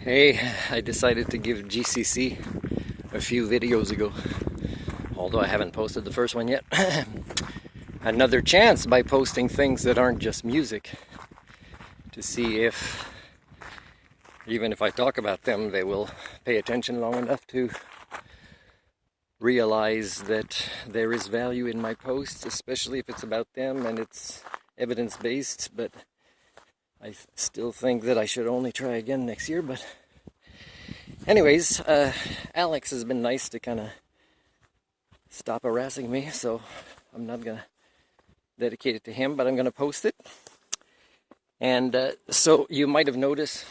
Hey, I decided to give GCC a few videos ago, although I haven't posted the first one yet, another chance by posting things that aren't just music, to see if, even if I talk about them, they will pay attention long enough to realize that there is value in my posts, especially if it's about them and it's evidence-based. But I still think that I should only try again next year. But anyways, Alex has been nice to kind of stop harassing me, so I'm not gonna dedicate it to him, but I'm gonna post it. And so you might have noticed,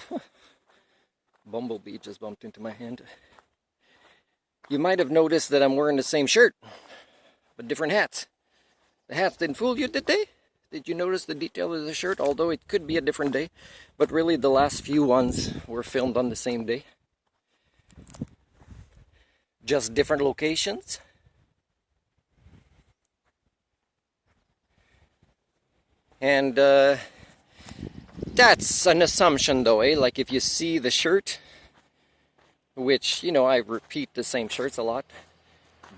Bumblebee just bumped into my hand. You might have noticed that I'm wearing the same shirt, but different hats. The hats didn't fool you, did they? Did you notice the detail of the shirt? Although it could be a different day, but really the last few ones were filmed on the same day. Just different locations. And that's an assumption though, eh? Like if you see the shirt, which, you know, I repeat the same shirts a lot,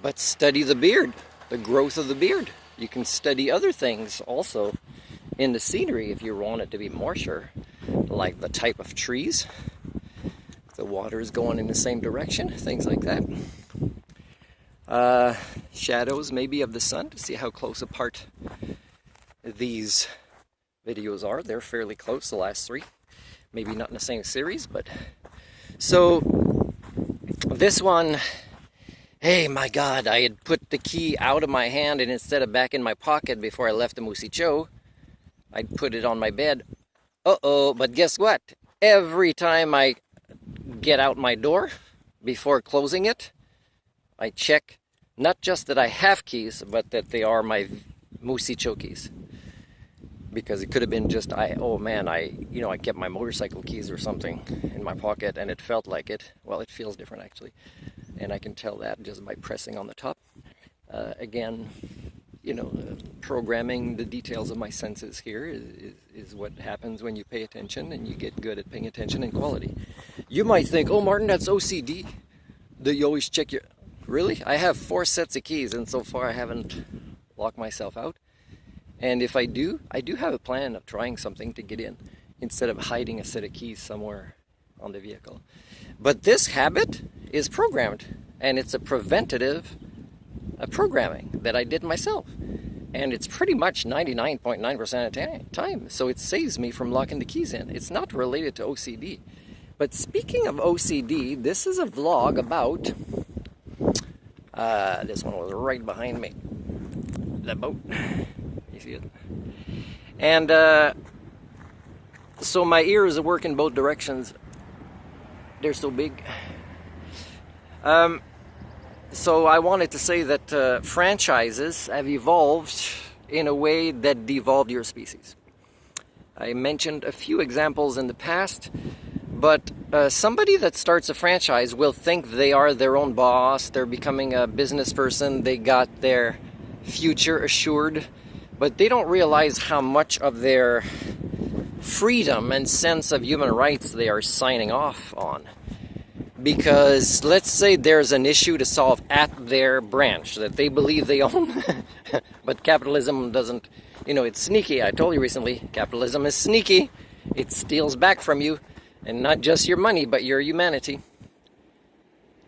but study the beard, the growth of the beard. You can study other things also in the scenery if you want it to be more sure, like the type of trees, the water is going in the same direction, things like that. Shadows maybe of the sun, to see how close apart these videos are. They're fairly close, the last three. Maybe not in the same series, but... So, this one... Hey, my God, I had put the key out of my hand, and instead of back in my pocket before I left the Musicho, I'd put it on my bed. Uh-oh, but guess what? Every time I get out my door, before closing it, I check not just that I have keys, but that they are my Musicho keys. Because it could have been just, I kept my motorcycle keys or something in my pocket, and it felt like it. Well, it feels different, actually. And I can tell that just by pressing on the top. Again, programming the details of my senses here is what happens when you pay attention and you get good at paying attention and quality. You might think, oh, Martin, that's OCD, that you always check your... Really? I have 4 sets of keys, and so far I haven't locked myself out. And if I do have a plan of trying something to get in, instead of hiding a set of keys somewhere on the vehicle. But this habit is programmed, and it's a preventative programming that I did myself. And it's pretty much 99.9% of the time. So it saves me from locking the keys in. It's not related to OCD. But speaking of OCD, this is a vlog about... this one was right behind me. The boat. You see it? And so my ears work in both directions. They're so big. So I wanted to say that franchises have evolved in a way that devolved your species. I mentioned a few examples in the past, but somebody that starts a franchise will think they are their own boss, they're becoming a business person, they got their future assured, but they don't realize how much of their freedom and sense of human rights they are signing off on. Because let's say there's an issue to solve at their branch that they believe they own, but capitalism doesn't, it's sneaky. I told you recently, capitalism is sneaky. It steals back from you, and not just your money, but your humanity.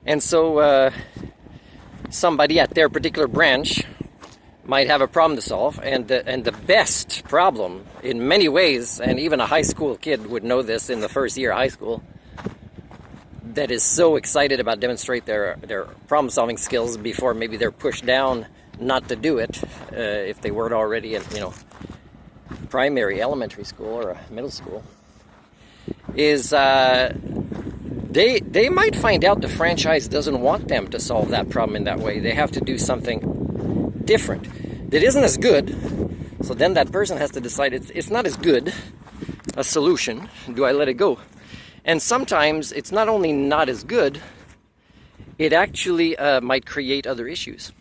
And so somebody at their particular branch might have a problem to solve, and the best problem in many ways, and even a high school kid would know this in the first year of high school, that is so excited about demonstrate their problem-solving skills before maybe they're pushed down not to do it, if they weren't already in primary, elementary school or middle school, is they might find out the franchise doesn't want them to solve that problem in that way. They have to do something different that isn't as good. So then that person has to decide it's not as good a solution. Do I let it go? And sometimes it's not only not as good, it actually might create other issues.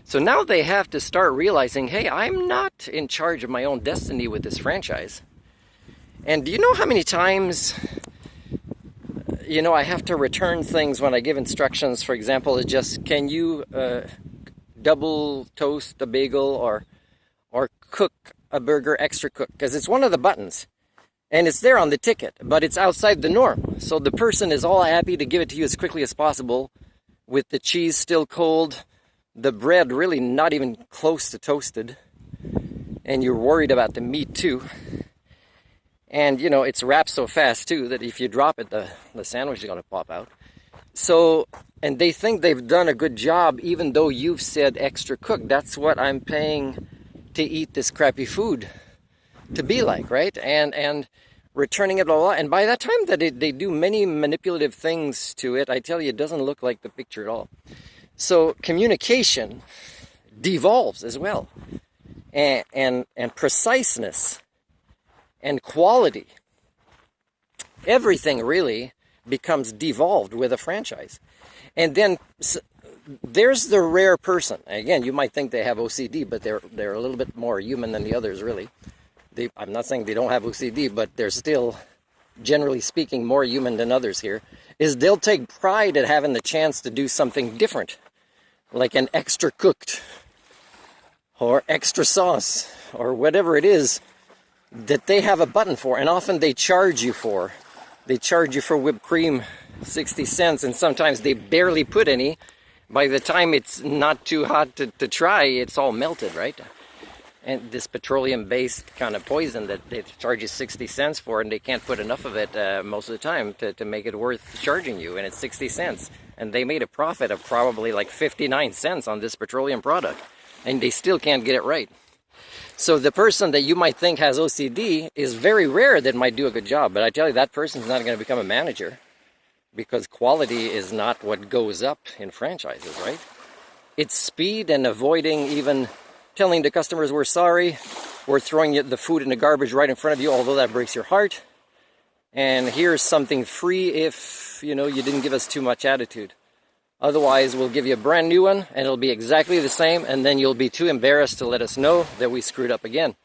So now they have to start realizing, hey, I'm not in charge of my own destiny with this franchise. And do you know how many times you know, I have to return things when I give instructions. For example, it's just, can you double toast a bagel or cook a burger extra cook? Because it's one of the buttons. And it's there on the ticket, but it's outside the norm. So the person is all happy to give it to you as quickly as possible, with the cheese still cold, the bread really not even close to toasted, and you're worried about the meat too. And you know, it's wrapped so fast too that if you drop it, the sandwich is going to pop out. So, and they think they've done a good job even though you've said extra cook. That's what I'm paying to eat this crappy food to be like, right? And returning it, blah, blah, blah. And by that time that they do many manipulative things to it, I tell you, it doesn't look like the picture at all. So communication devolves as well, and preciseness and quality, everything really becomes devolved with a franchise. And then there's the rare person. Again, you might think they have OCD, but they're a little bit more human than the others, really. I'm not saying they don't have OCD, but they're still, generally speaking, more human than others here, is they'll take pride at having the chance to do something different, like an extra cooked, or extra sauce, or whatever it is that they have a button for, and often they charge you for. They charge you for whipped cream 60 cents, and sometimes they barely put any. By the time it's not too hot to try, it's all melted, right? And this petroleum-based kind of poison that they charge you 60 cents for, and they can't put enough of it most of the time to make it worth charging you, and it's 60 cents. And they made a profit of probably like 59 cents on this petroleum product, and they still can't get it right. So the person that you might think has OCD is very rare that might do a good job, but I tell you, that person's not going to become a manager, because quality is not what goes up in franchises, right? It's speed and avoiding even telling the customers we're sorry, we're throwing the food in the garbage right in front of you, although that breaks your heart. And here's something free if, you know, you didn't give us too much attitude. Otherwise, we'll give you a brand new one, and it'll be exactly the same, and then you'll be too embarrassed to let us know that we screwed up again.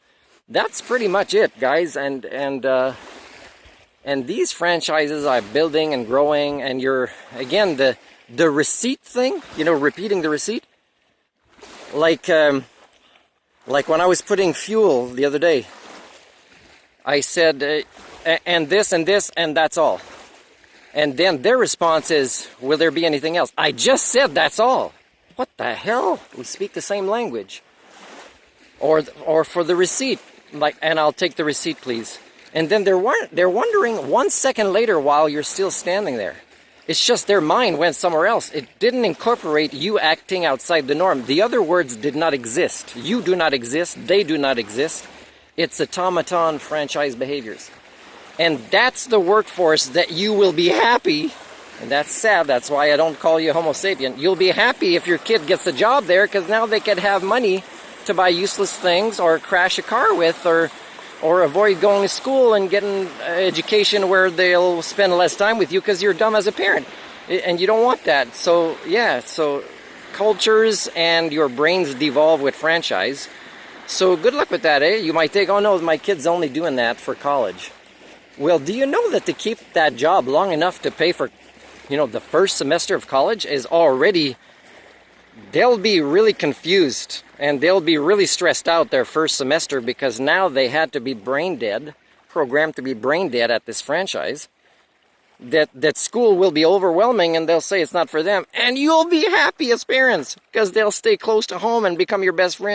That's pretty much it, guys. And these franchises are building and growing, and you're, again, the receipt thing, you know, repeating the receipt. Like when I was putting fuel the other day, I said, and this, and that's all. And then their response is, will there be anything else? I just said that's all. What the hell? We speak the same language. Or for the receipt, like, and I'll take the receipt, please. And then they're wondering 1 second later while you're still standing there. It's just their mind went somewhere else. It didn't incorporate you acting outside the norm. The other words did not exist. You do not exist. They do not exist. It's automaton franchise behaviors. And that's the workforce that you will be happy. And that's sad. That's why I don't call you Homo sapien. You'll be happy if your kid gets a job there, because now they could have money to buy useless things or crash a car with, or avoid going to school and getting education where they'll spend less time with you because you're dumb as a parent. And you don't want that. So, yeah, so cultures and your brains devolve with franchise. So good luck with that, eh? You might think, oh no, my kid's only doing that for college. Well, do you know that to keep that job long enough to pay for, you know, the first semester of college is already, they'll be really confused and they'll be really stressed out their first semester, because now they had to be brain dead, programmed to be brain dead at this franchise, that school will be overwhelming and they'll say it's not for them. And you'll be happy as parents because they'll stay close to home and become your best friend.